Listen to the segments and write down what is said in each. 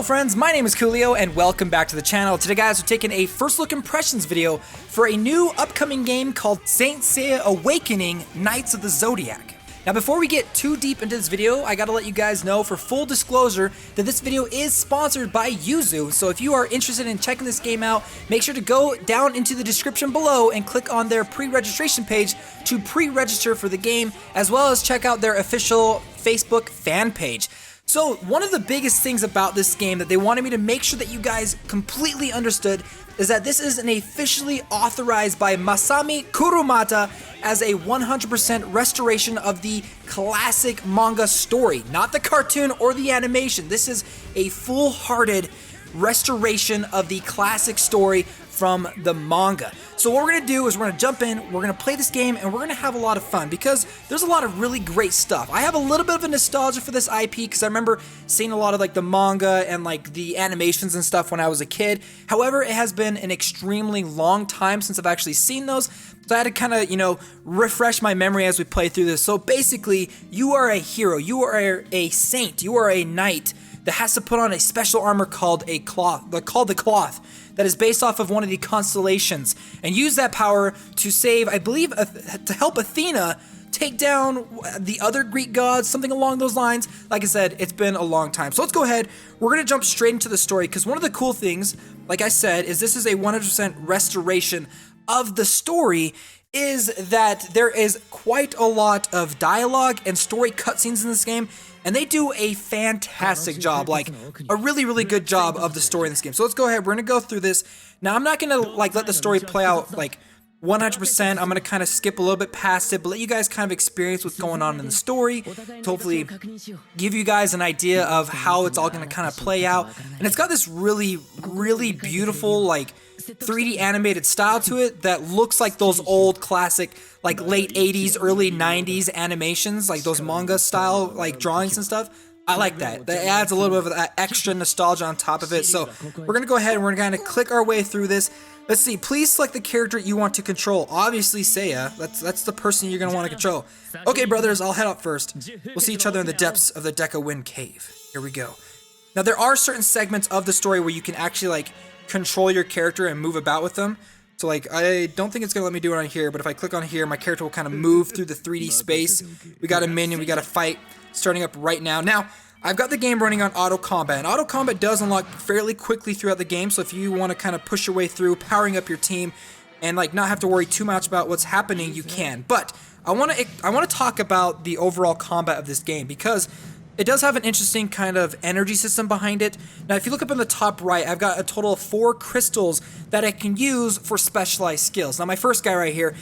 Hello friends, my name is Koolio and welcome back to the channel. Today guys, we're taking a first look impressions video for a new upcoming game called SEIYA Awakening Knights of the Zodiac. Now before we get too deep into this video, I gotta let you guys know for full disclosure that this video is sponsored by Yuzu. So if you are interested in checking this game out, make sure to go down into the description below and click on their pre-registration page to pre-register for the game, as well as check out their official Facebook fan page. So one of the biggest things about this game that they wanted me to make sure that you guys completely understood is that this is an officially authorized by Masami Kurumata as a 100% restoration of the classic manga story, not the cartoon or the animation. This is a full-hearted restoration of the classic story from the manga. So what we're gonna do is we're gonna jump in, we're gonna play this game, and we're gonna have a lot of fun because there's a lot of really great stuff. I have a little bit of a nostalgia for this IP because I remember seeing a lot of like the manga and like the animations and stuff when I was a kid. However, it has been an extremely long time since I've actually seen those, so I had to kind of, refresh my memory as we play through this. So basically, you are a hero, you are a saint, you are a knight that has to put on a special armor called the cloth, that is based off of one of the constellations, and use that power to save, I believe, to help Athena take down the other Greek gods, something along those lines. Like I said, it's been a long time. So let's go ahead, we're gonna jump straight into the story, because one of the cool things, like I said, is this is a 100% restoration of the story, is that there is quite a lot of dialogue and story cutscenes in this game, and they do a fantastic job, like a really good job of the story in this game. So let's go ahead, we're gonna go through this. Now I'm not gonna let the story play out like 100%, I'm gonna kind of skip a little bit past it, but let you guys kind of experience what's going on in the story, to hopefully give you guys an idea of how it's all gonna kind of play out. And it's got this really beautiful, like 3D animated style to it that looks like those old classic, like late 80s, early 90s animations, like those manga style, like drawings and stuff. I like that. That adds a little bit of that extra nostalgia on top of it. So we're gonna go ahead and we're gonna click our way through this. Let's see, please select the character you want to control. Obviously SEIYA, that's the person you're gonna want to control. Okay brothers, I'll head up first. We'll see each other in the depths of the Deca Wind Cave. Here we go. Now there are certain segments of the story where you can actually like control your character and move about with them. So like, I don't think it's gonna let me do it on here, but if I click on here, my character will kind of move through the 3D space. We got a minion, we got a fight starting up right now. Now, I've got the game running on auto combat, and auto combat does unlock fairly quickly throughout the game, so if you want to kind of push your way through, powering up your team, and like not have to worry too much about what's happening, you can. But I want to talk about the overall combat of this game, because it does have an interesting kind of energy system behind it. Now, if you look up in the top right, I've got a total of 4 crystals that I can use for specialized skills. Now, my first guy right here,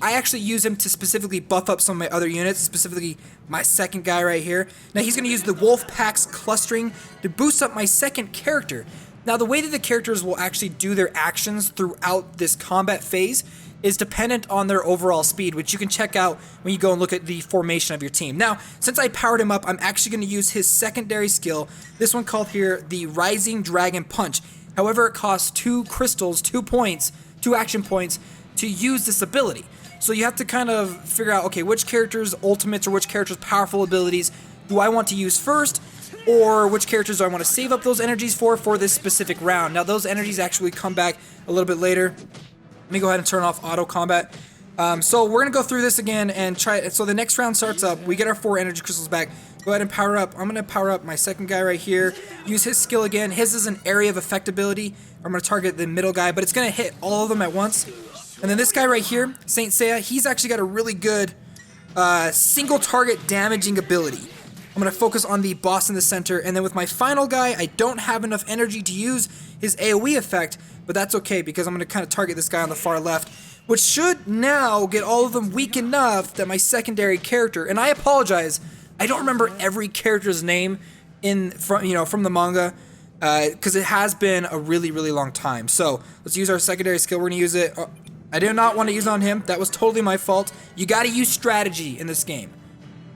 I actually use him to specifically buff up some of my other units, specifically my second guy right here. Now, he's going to use the Wolf Pack's clustering to boost up my second character. Now, the way that the characters will actually do their actions throughout this combat phase is dependent on their overall speed, which you can check out when you go and look at the formation of your team. Now, since I powered him up, I'm actually going to use his secondary skill, this one called here the Rising Dragon Punch. However, it costs 2 crystals, 2 action points to use this ability. So you have to kind of figure out, okay, which characters' ultimates or which characters' powerful abilities do I want to use first, or which characters do I want to save up those energies for this specific round. Now, those energies actually come back a little bit later. Let me go ahead and turn off auto combat. So we're gonna go through this again and try it. So the next round starts up, we get our 4 energy crystals back. Go ahead and power up. I'm gonna power up my second guy right here. Use his skill again. His is an area of effect ability. I'm gonna target the middle guy, but it's gonna hit all of them at once. And then this guy right here, Saint Seiya, he's actually got a really good single target damaging ability. I'm gonna focus on the boss in the center, and then with my final guy, I don't have enough energy to use his AoE effect, but that's okay because I'm gonna kind of target this guy on the far left, which should now get all of them weak enough that my secondary character, and I apologize, I don't remember every character's name from the manga, because it has been a really long time. So let's use our secondary skill. We're gonna use it. I did not want to use it on him. That was totally my fault. You got to use strategy in this game.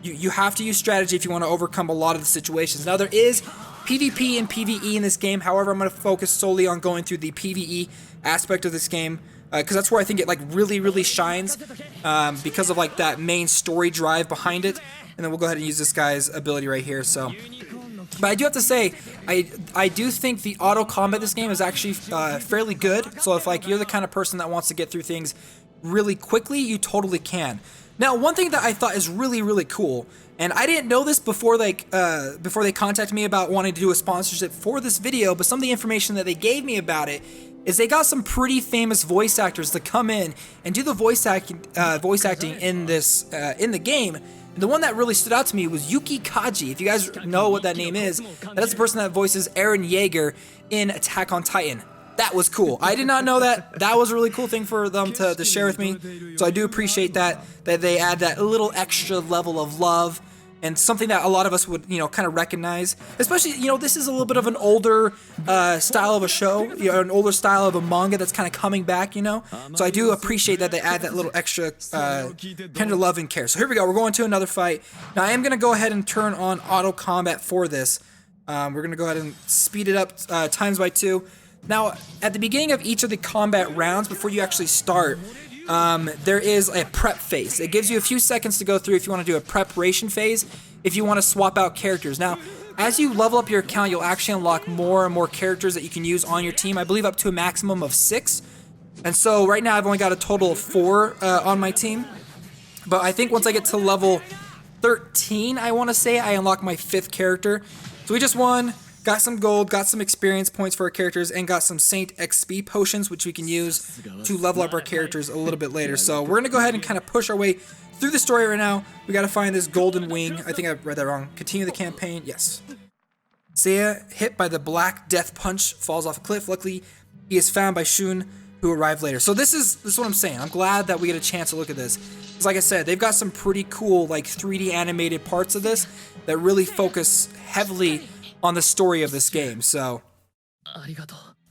You have to use strategy if you want to overcome a lot of the situations. Now, there is PvP and PvE in this game. However, I'm going to focus solely on going through the PvE aspect of this game, because that's where I think it like really shines, because of like that main story drive behind it. And then we'll go ahead and use this guy's ability right here. So But I do have to say, I do think the auto combat this game is actually fairly good. So if like you're the kind of person that wants to get through things really quickly, you totally can. Now, one thing that I thought is really, really cool, and I didn't know this before they contacted me about wanting to do a sponsorship for this video, but some of the information that they gave me about it is they got some pretty famous voice actors to come in and do the voice acting in this in the game. And the one that really stood out to me was Yuki Kaji. If you guys know what that name is, that's the person that voices Eren Yeager in Attack on Titan. That was cool. I did not know that. That was a really cool thing for them to share with me. So I do appreciate that they add that little extra level of love and something that a lot of us would, you know, kind of recognize. Especially, you know, this is a little bit of an older style of a show, you know, an older style of a manga that's kind of coming back, you know. So I do appreciate that they add that little extra tender love and care. So here we go. We're going to another fight. Now I am going to go ahead and turn on auto combat for this. We're going to go ahead and speed it up times by 2. Now, at the beginning of each of the combat rounds, before you actually start, there is a prep phase. It gives you a few seconds to go through if you want to do a preparation phase, if you want to swap out characters. Now, as you level up your account, you'll actually unlock more and more characters that you can use on your team. I believe up to a maximum of 6. And so right now I've only got a total of 4 on my team. But I think once I get to level 13, I want to say, I unlock my 5th character. So we just won. Got some gold, got some experience points for our characters, and got some Saint XP potions, which we can use to level up our characters a little bit later. So we're going to go ahead and kind of push our way through the story right now. We got to find this golden wing. I think I read that wrong. Continue the campaign. Yes. SEIYA, hit by the black death punch, falls off a cliff. Luckily, he is found by Shun, who arrived later. So this is what I'm saying. I'm glad that we get a chance to look at this. Because like I said, they've got some pretty cool like 3D animated parts of this that really focus heavily on the story of this game. So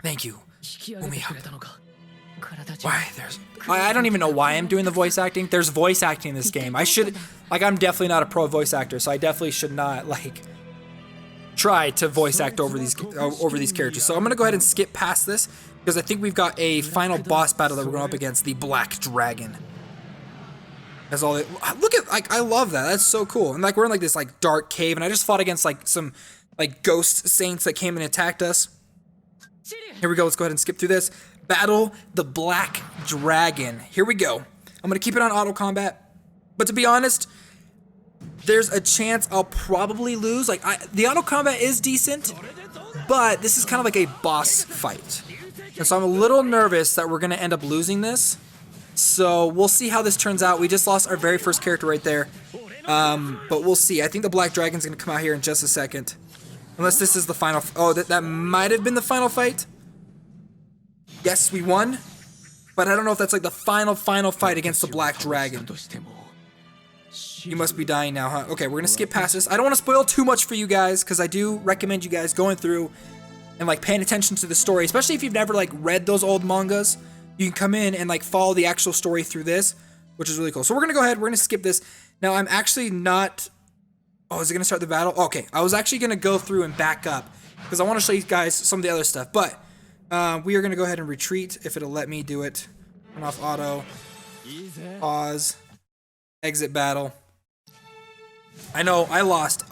thank you. Why I don't even know why I'm doing the voice acting. There's voice acting in this game. I'm definitely not a pro voice actor, so I definitely should not like try to voice act over these characters. So I'm gonna go ahead and skip past this because I think we've got a final boss battle that we're going up against, the Black Dragon. That's all. Look at, like, I love that. That's so cool. And like we're in like this like dark cave, and I just fought against like some like ghost saints that came and attacked us. Here we go. Let's go ahead and skip through this. Battle the Black Dragon. Here we go. I'm gonna keep it on auto combat, but to be honest, there's a chance I'll probably lose. Like the auto combat is decent, but this is kind of like a boss fight, and so I'm a little nervous that we're gonna end up losing this. So we'll see how this turns out. We just lost our very first character right there, but we'll see. I think the Black Dragon's gonna come out here in just a second. Unless this is the final. Oh, that might have been the final fight. Yes, we won. But I don't know if that's like the final fight against the Black Dragon. You must be dying now, huh? Okay, we're gonna skip past this. I don't want to spoil too much for you guys, because I do recommend you guys going through and like paying attention to the story, especially if you've never like read those old mangas. You can come in and like follow the actual story through this, which is really cool. So we're gonna go ahead. We're gonna skip this. Now I'm actually not. Oh, is it gonna start the battle? Okay, I was actually gonna go through and back up because I want to show you guys some of the other stuff. But we are gonna go ahead and retreat if it'll let me do it. Turn off auto. Pause. Exit battle. I know, I lost.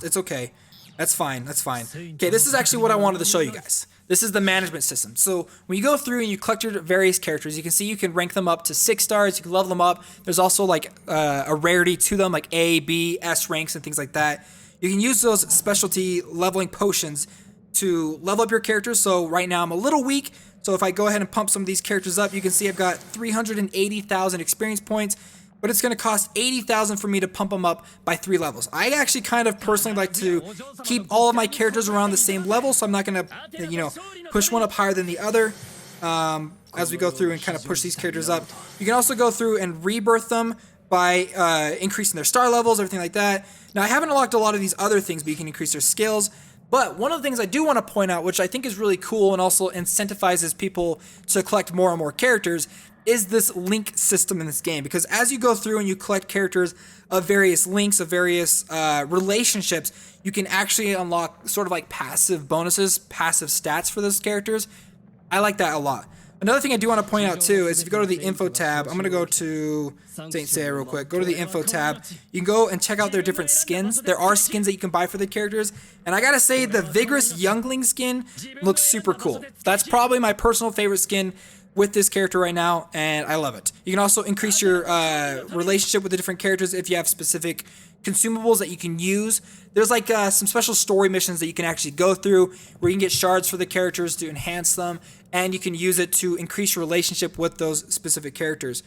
It's okay. That's fine. Okay, this is actually what I wanted to show you guys. This is the management system. So when you go through and you collect your various characters, you can see you can rank them up to 6 stars. You can level them up. There's also like a rarity to them, like A, B, S ranks and things like that. You can use those specialty leveling potions to level up your characters. So right now I'm a little weak. So if I go ahead and pump some of these characters up, you can see I've got 380,000 experience points. But it's going to cost 80,000 for me to pump them up by 3 levels. I actually kind of personally like to keep all of my characters around the same level, so I'm not going to, you know, push one up higher than the other as we go through and kind of push these characters up. You can also go through and rebirth them by increasing their star levels, everything like that. Now, I haven't unlocked a lot of these other things, but you can increase their skills. But one of the things I do want to point out, which I think is really cool and also incentivizes people to collect more and more characters, is this link system in this game. Because as you go through and you collect characters of various links, of various relationships, you can actually unlock sort of like passive bonuses, passive stats for those characters. I like that a lot. Another thing I do want to point out too is if you go to the info tab, I'm going to go to Saint Seiya real quick. Go to the info tab. You can go and check out their different skins. There are skins that you can buy for the characters. And I got to say, the Vigorous Youngling skin looks super cool. That's probably my personal favorite skin with this character right now, and I love it. You can also increase your relationship with the different characters if you have specific consumables that you can use. There's like some special story missions that you can actually go through where you can get shards for the characters to enhance them, and you can use it to increase your relationship with those specific characters.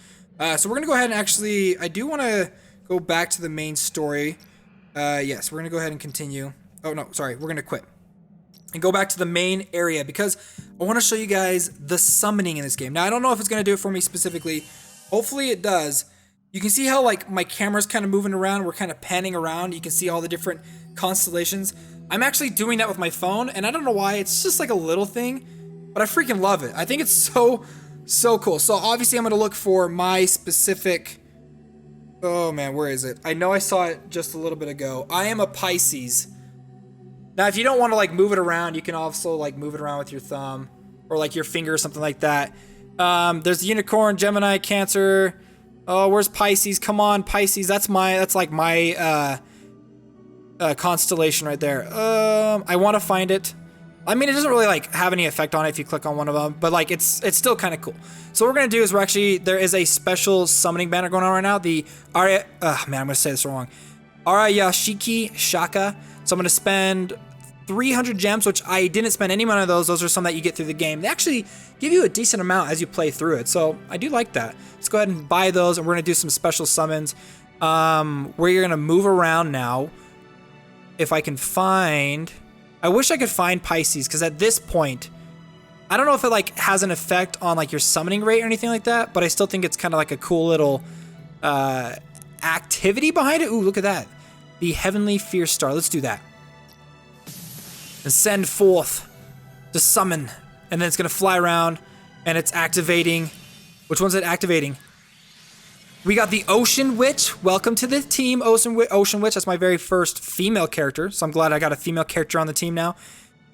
So we're gonna go ahead and actually, I do want to go back to the main story. Yes, we're gonna go ahead and continue. Oh no, sorry, we're gonna quit and go back to the main area because I want to show you guys the summoning in this game. Now, I don't know if it's going to do it for me specifically. Hopefully it does. You can see how like my camera's kind of moving around. We're kind of panning around. You can see all the different constellations. I'm actually doing that with my phone, and I don't know why. It's just like a little thing, but I freaking love it. I think it's so cool. So obviously I'm going to look for my specific... Oh man, where is it? I know I saw it just a little bit ago. I am a Pisces. Now, if you don't want to like move it around, you can also like move it around with your thumb or like your finger or something like that. There's the Unicorn, Gemini, Cancer. Oh, where's Pisces? Come on, Pisces. That's like my constellation right there. I want to find it. I mean, it doesn't really like have any effect on it if you click on one of them, but like it's still kind of cool. So what we're gonna do is there is a special summoning banner going on right now. The man, I'm gonna say this wrong. Arayashiki Shaka. So I'm gonna spend 300 gems, which I didn't spend any money of those. Those are some that you get through the game. They actually give you a decent amount as you play through it, so I do like that. Let's go ahead and buy those, and we're gonna do some special summons. Where you're gonna move around now. If I can find, I wish I could find Pisces, because at this point, I don't know if it like has an effect on like your summoning rate or anything like that, but I still think it's kind of like a cool little activity behind it. Ooh, look at that. The Heavenly Fierce Star. Let's do that. And send forth to summon. And then it's going to fly around. And it's activating. Which one's it activating? We got the Ocean Witch. Welcome to the team, Ocean Witch. That's my very first female character. So I'm glad I got a female character on the team now.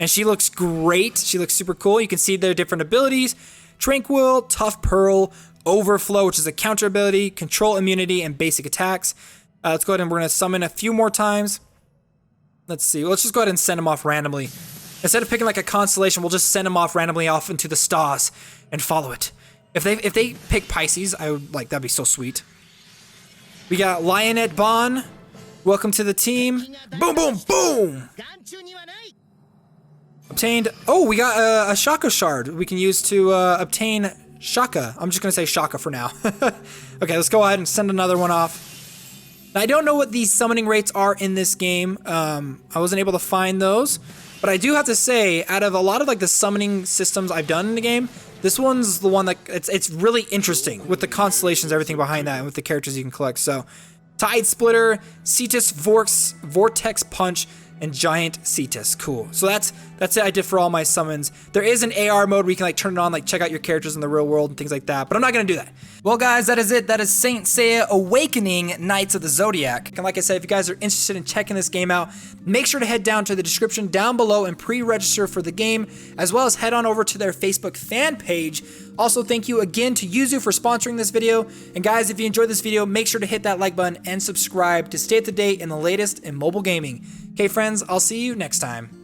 And she looks great. She looks super cool. You can see their different abilities. Tranquil, Tough Pearl, Overflow, which is a counter ability, Control Immunity, and basic attacks. Let's go ahead and we're going to summon a few more times. Let's see. Let's just go ahead and send them off randomly. Instead of picking like a constellation, we'll just send them off randomly off into the stars and follow it. If they pick Pisces, I would like, that'd be so sweet. We got Lionette Bon. Welcome to the team. Boom, boom, boom. Obtained. Oh, we got a Shaka shard we can use to obtain Shaka. I'm just going to say Shaka for now. Okay, let's go ahead and send another one off. Now, I don't know what these summoning rates are in this game. I wasn't able to find those. But I do have to say, out of a lot of like the summoning systems I've done in the game, this one's the one that it's really interesting with the constellations, everything behind that, and with the characters you can collect. So, Tide Splitter, Cetus Vortex Punch, and Giant Cetus. Cool. So that's it I did for all my summons. There is an AR mode where you can like turn it on, like check out your characters in the real world and things like that, but I'm not gonna do that. Well guys, that is it. That is Saint Seiya Awakening Knights of the Zodiac. And like I said, if you guys are interested in checking this game out, make sure to head down to the description down below and pre-register for the game, as well as head on over to their Facebook fan page. Also, thank you again to Yuzu for sponsoring this video. And guys, if you enjoyed this video, make sure to hit that like button and subscribe to stay up to date in the latest in mobile gaming. Okay friends, I'll see you next time.